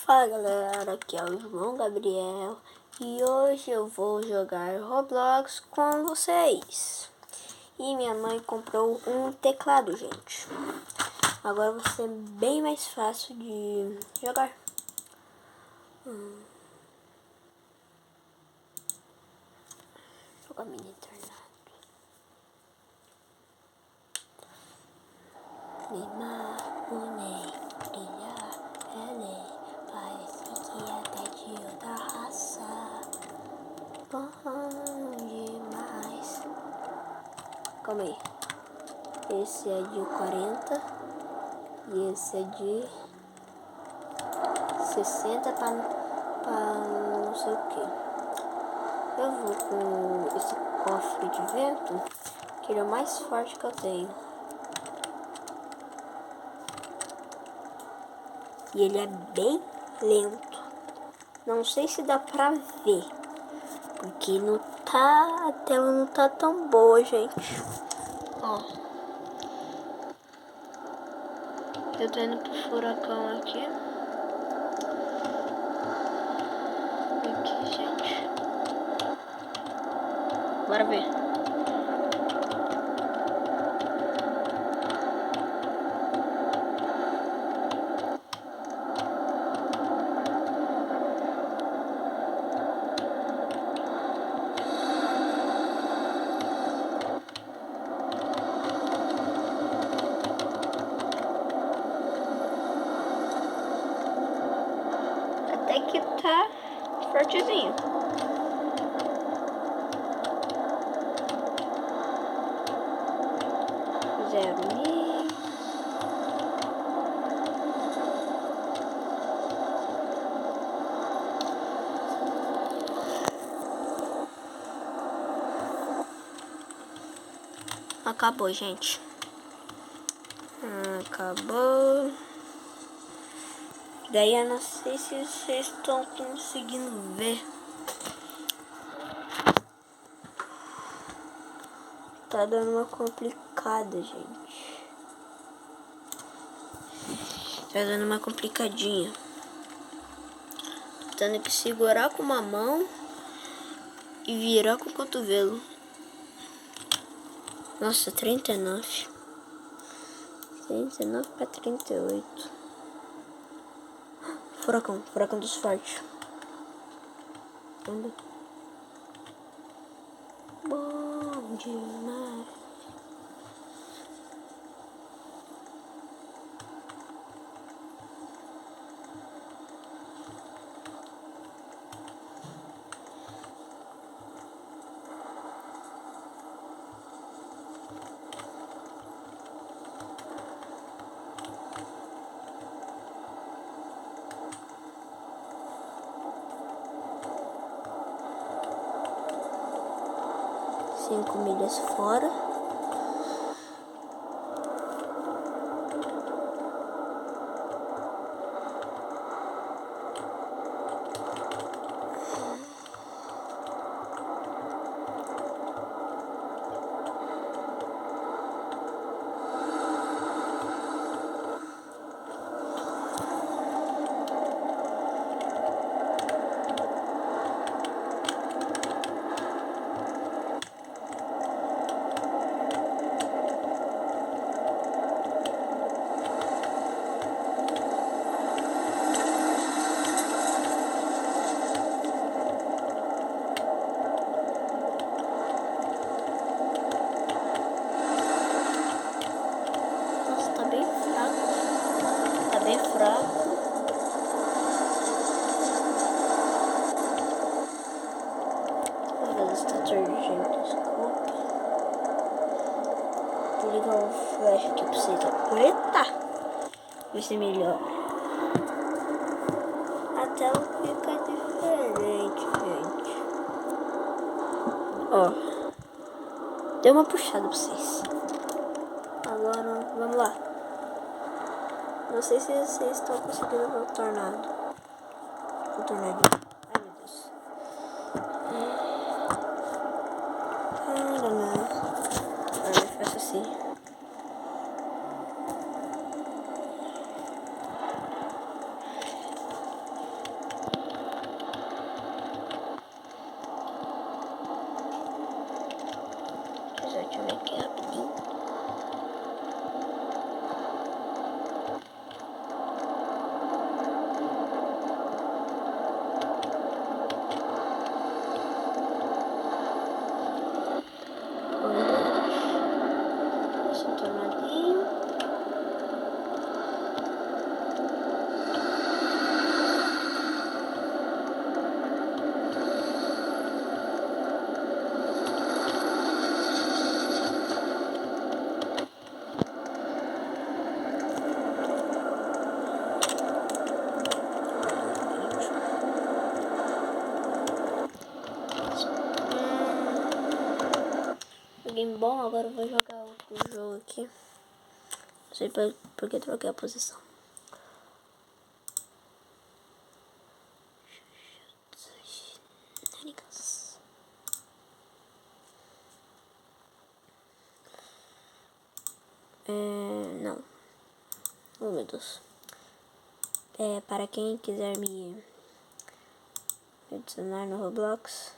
Fala galera, aqui é o João Gabriel e hoje eu vou jogar Roblox com vocês. E minha mãe comprou um teclado, gente. Agora vai ser bem mais fácil de jogar. Jogar mini internado. Neymar, o Ney, brilhar, é lei. Parece que até de outra raça. Bom demais. Calma aí. Esse é de 40 e esse é de 60 para não sei o que. Eu vou com esse cofre de vento, que ele é o mais forte que eu tenho. E ele é bem lento. Não sei se dá pra ver, porque não tá, a tela não tá tão boa, gente. Ó. Eu tô indo pro furacão aqui. Aqui, gente. Bora ver. Até que tá fortezinho. Zero mil. Acabou, gente. Acabou. Daí eu não sei se vocês estão conseguindo ver. Tá dando uma complicada, gente. Tá dando uma complicadinha. Tô tendo que segurar com uma mão e virar com o cotovelo. Nossa, 39. 39 para 38. Furacão dos fortes. Bom demais. Cinco milhas fora. Bem fraco. Vou está turgente, desculpa. Vou ligar o flash aqui pra vocês. Eita! Vai ser melhor. A tela fica diferente, gente. Ó. Deu uma puxada pra vocês. Agora, vamos lá. Não sei se vocês estão conseguindo ver o tornado. O tornado. Ai, meu Deus. Não. Faço assim. Deixa eu ver aqui rapidinho. Esse tornadinho. Game bom, agora eu vou jogar outro jogo aqui. Não sei porque troquei a posição. Não. Oh, meu Deus. Para quem quiser me adicionar no Roblox,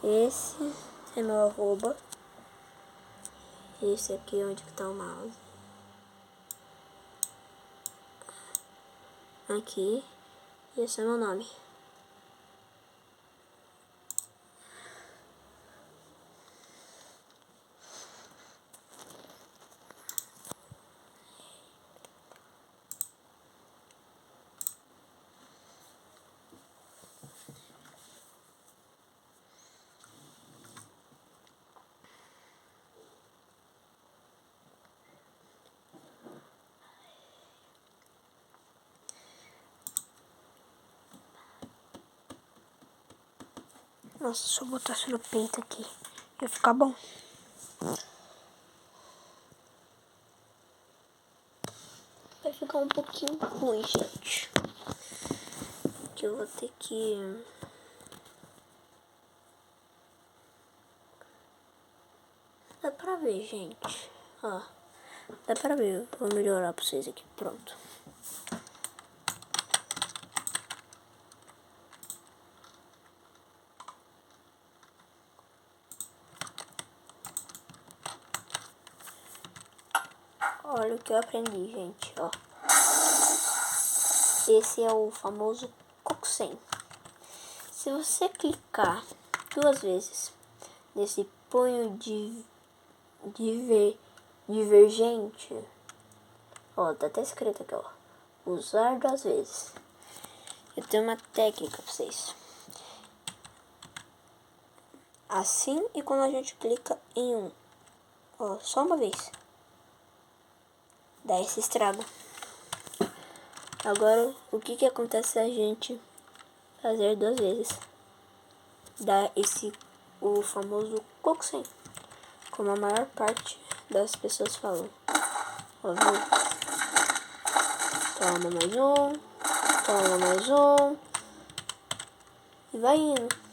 esse é meu arroba. Esse aqui é onde que tá o mouse. Aqui. E esse é meu nome. Nossa, se eu botasse no peito aqui, ia ficar bom. Vai ficar um pouquinho ruim, gente. Que eu vou ter que... Dá pra ver, gente. Ó, dá pra ver. Vou melhorar pra vocês aqui. Pronto. Olha o que eu aprendi, gente, ó. Esse é o famoso Coxen. Se você clicar 2 vezes nesse punho divergente, ó, tá até escrito aqui, ó. Usar 2 vezes. Eu tenho uma técnica pra vocês. Assim, e quando a gente clica em um, ó, só uma vez, dá esse estrago. Agora, o que acontece se a gente fazer 2 vezes? Dá o famoso Coxen, como a maior parte das pessoas falam. Ó, viu? Toma mais um, e vai indo.